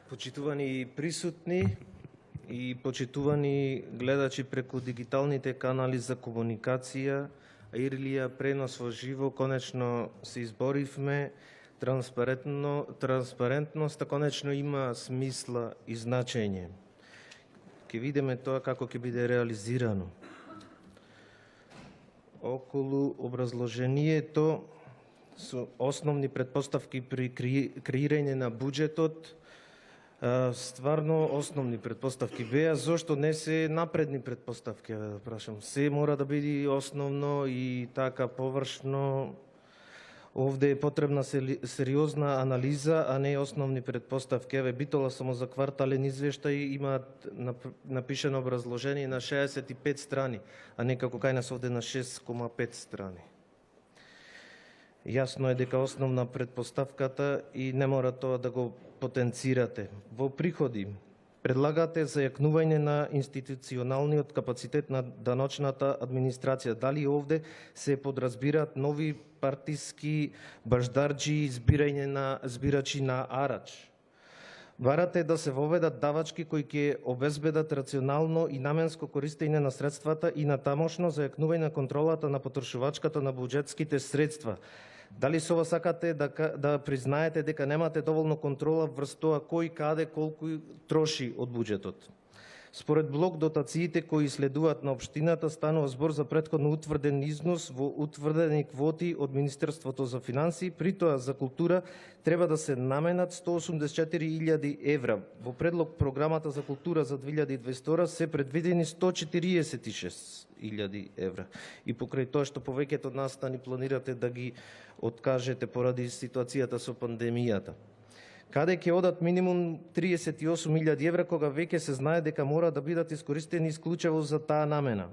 Почитувани присутни и почитувани гледачи преку дигиталните канали за комуникација, Ирлија пренос во живо, конечно се изборивме, транспарентноста конечно има смисла и значење. Ке видиме тоа како ќе биде реализирано. Околу образложението со основни претпоставки при креирање на буџетот, стварно основни претпоставки беа, зошто не се напредни претпоставки, да прашам. Се мора да биде основно и така површно. Овде е потребна сериозна анализа, а не основни претпоставки. Еве, Битола само за квартален извештај имаат напишено образложение на 65 страни, а не како кај нас овде на 6,5 страни. Јасно е дека основна претпоставката и не мора тоа да го потенцирате. Во приходи предлагате зајакнување на институционалниот капацитет на даночната администрација. Дали овде се подразбираат нови партиски баждарџи, збирачи на арач? Барате да се воведат давачки кои ќе обезбедат рационално и наменско користење на средствата и на тамошно зајакнување на контролата на потрошувачката на буџетските средства. Дали со ова сакате да признаете дека немате доволно контрола врз тоа кој, каде, колку троши од буџетот? Според блок дотациите кои следуваат на општината станува збор за претходно утврден износ во утврдени квоти од Министерството за финансии, притоа за култура треба да се наменат 184.000 евра. Во предлог програмата за култура за 2022 се предвидени 146.000 евра. И покрај тоа што повеќето настани планирате да ги откажете поради ситуацијата со пандемијата. Каде ќе одат минимум 38.000 евра, кога веќе се знае дека мора да бидат искористени исклучиво за таа намена?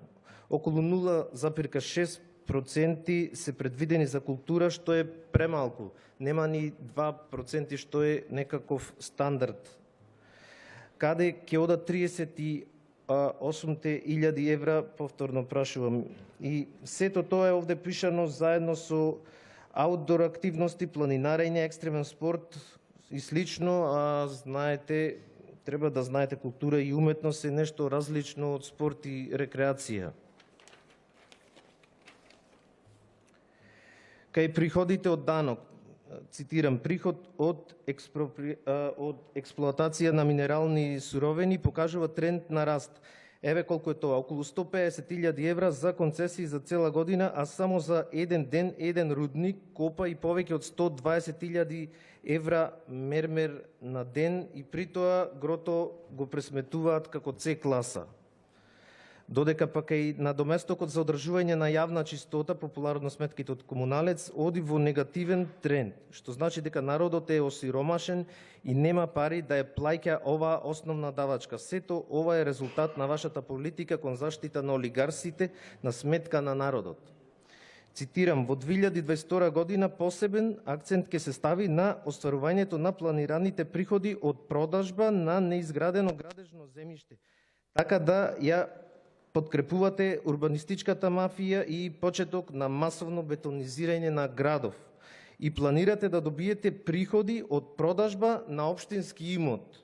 Околу 0,6% се предвидени за култура, што е премалку. Нема ни 2%, што е некаков стандард. Каде ќе одат 38.000 евра, повторно прашувам. И сето тоа е овде пишано заедно со аутдор активности, планинарење, екстремен спорт и слично, а знаете, треба да знаете, култура и уметност е нешто различно од спорт и рекреација. Кај приходите од данок, цитирам, приход од експлоатација на минерални суровини покажува тренд на раст. Еве колку е тоа, околу 150.000 евра за концесии за цела година, а само за еден ден, еден рудник копа и повеќе од 120.000 евра мермер на ден и при тоа грото го пресметуваат како С класа. Додека пак и на доместокот за одржување на јавна чистота, популарно сметките од комуналец, оди во негативен тренд, што значи дека народот е осиромашен и нема пари да ја плаќа оваа основна давачка. Сето ова е резултат на вашата политика кон заштита на олигарсите на сметка на народот. Цитирам, во 2022 година посебен акцент ќе се стави на остварувањето на планираните приходи од продажба на неизградено градежно земјиште, така да ја подкрепувате урбанистичката мафија и почеток на масовно бетонизирање на градов. И планирате да добиете приходи од продажба на општински имот,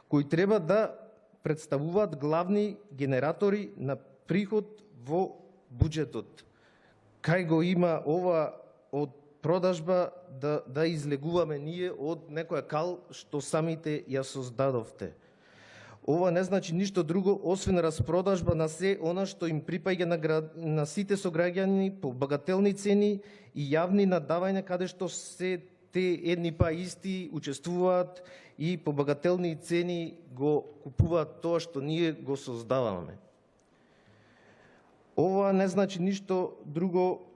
кои треба да представуваат главни генератори на приход во буџетот. Кај го има ова од продажба да излегуваме ние од некоја кал што самите ја создадовте? Ова не значи ништо друго, освен распродажба на се она што им припаѓа на сите сограѓани по багателни цени и јавни надавања, каде што се те едни па исти учествуваат и по багателни цени го купуваат тоа што ние го создаваме. Ова не значи ништо друго,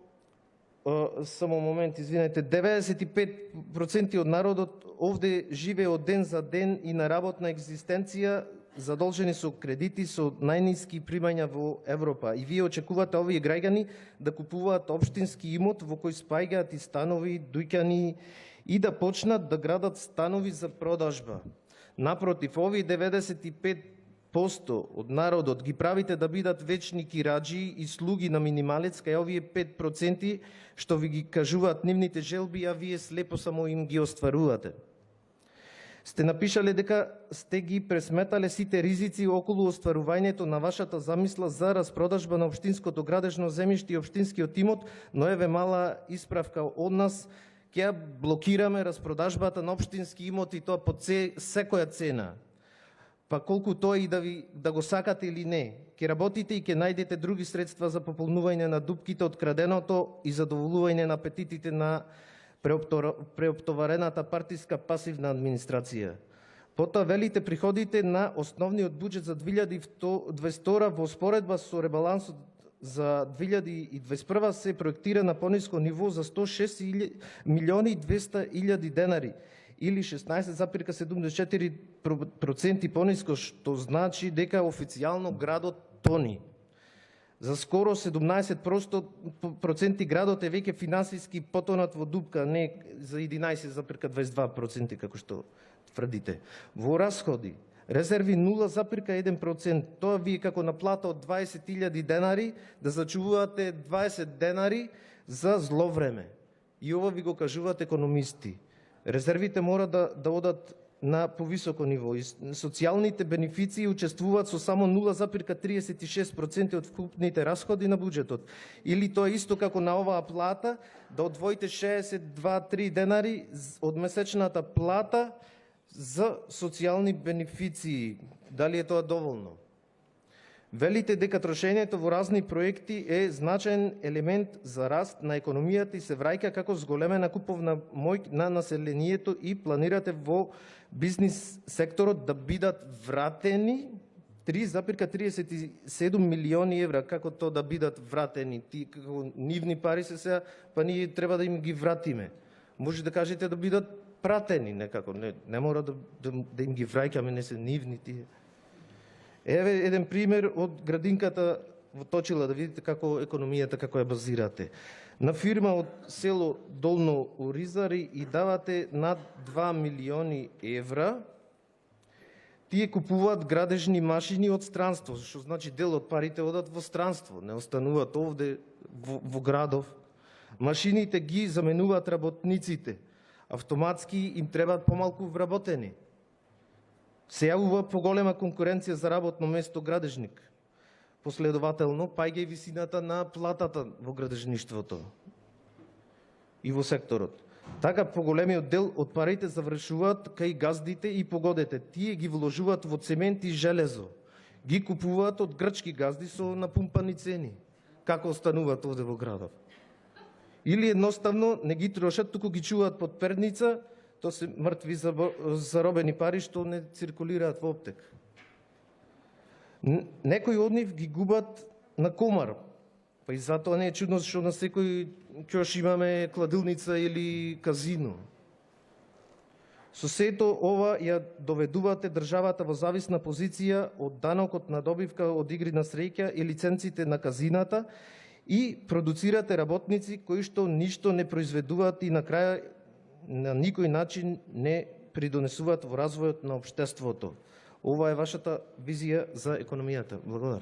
само момент, извинете, 95% од народот овде живее од ден за ден и на работна екзистенција, задолжени со кредити со најниски примања во Европа. И вие очекувате овие граѓани да купуваат општински имот во кој спаѓаат и станови, дуќани и да почнат да градат станови за продажба. Напротив, овие 95% од народот ги правите да бидат вечни кираџи и слуги на минималец, кај овие 5% што ви ги кажуваат нивните желби, а вие слепо само им ги остварувате. Сте напишале дека сте ги пресметале сите ризици околу остварувањето на вашата замисла за распродажба на општинското градежно земјиште и општинскиот имот, но еве мала исправка од нас, ќе блокираме распродажбата на општински имот и тоа по секоја цена. Па колку тоа и да го сакате или не, ќе работите и ќе најдете други средства за пополнување на дупките од краденото и задоволување на апетитите на преоптоварената партиска пасивна администрација. Потоа велите приходите на основниот буџет за 2022 во споредба со ребалансот за 2021 се проектира на пониско ниво за 106 милиони 200 илјади денари или 16,74% пониско, што значи дека официјално градот тони. За скоро 17% градот е веќе финансиски потонат во дупка, не за 11,22% како што тврдите. Во расходи, резерви 0,1%, тоа вие како на плата од 20.000 денари да зачувате 20 денари за зло време. И ова ви го кажуваат економисти. Резервите мора да одат на повисоко ниво. И социјалните бенефиции учествуваат со само 0,36% од вкупните расходи на буџетот. Или тоа исто како на оваа плата, да одвоите 62-3 денари од месечната плата за социјални бенефиции. Дали е тоа доволно? Велите дека трошењето во разни проекти е значаен елемент за раст на економијата и се враќа како зголемена куповна моќ на населението и планирате во бизнис секторот да бидат вратени 3,37 милиони евра. Како то да бидат вратени? Ти како нивни пари се сега, па ние треба да им ги вратиме. Може да кажете да бидат пратени некако. Не мора да им ги враќаме, не се нивни тие. Еве еден пример од градинката во Точила, да видите како економијата, како ја базирате. На фирма од село Долно Оризари и давате над 2 милиони евра, тие купуваат градежни машини од странство, што значи дел од парите одат во странство, не остануваат овде во градов. Машините ги заменуваат работниците, автоматски им требаат помалку вработени. Се јавува поголема конкуренција за работно место градежник. Последователно, паѓа и висината на платата во градежништвото и во секторот. Така поголемиот дел од парите завршуваат кај газдите и погодете. Тие ги вложуваат во цемент и железо. Ги купуваат од грчки газди со напумпани цени. Како остануваат овде во градов? Или едноставно не ги трошат, туку ги чуваат под перница, тоа се мртви заробени пари што не циркулираат во оптек. Некои од нив ги губат на комар. Па и затоа не е чудно што на секој ќош имаме кладилница или казино. Со сето ова ја доведувате државата во зависна позиција од данокот на добивка од игри на среќа и лиценците на казината и продуцирате работници кои што ништо не произведуваат и на крај на никој начин не придонесуваат во развојот на општеството. Ова е вашата визија за економијата. Благодарам.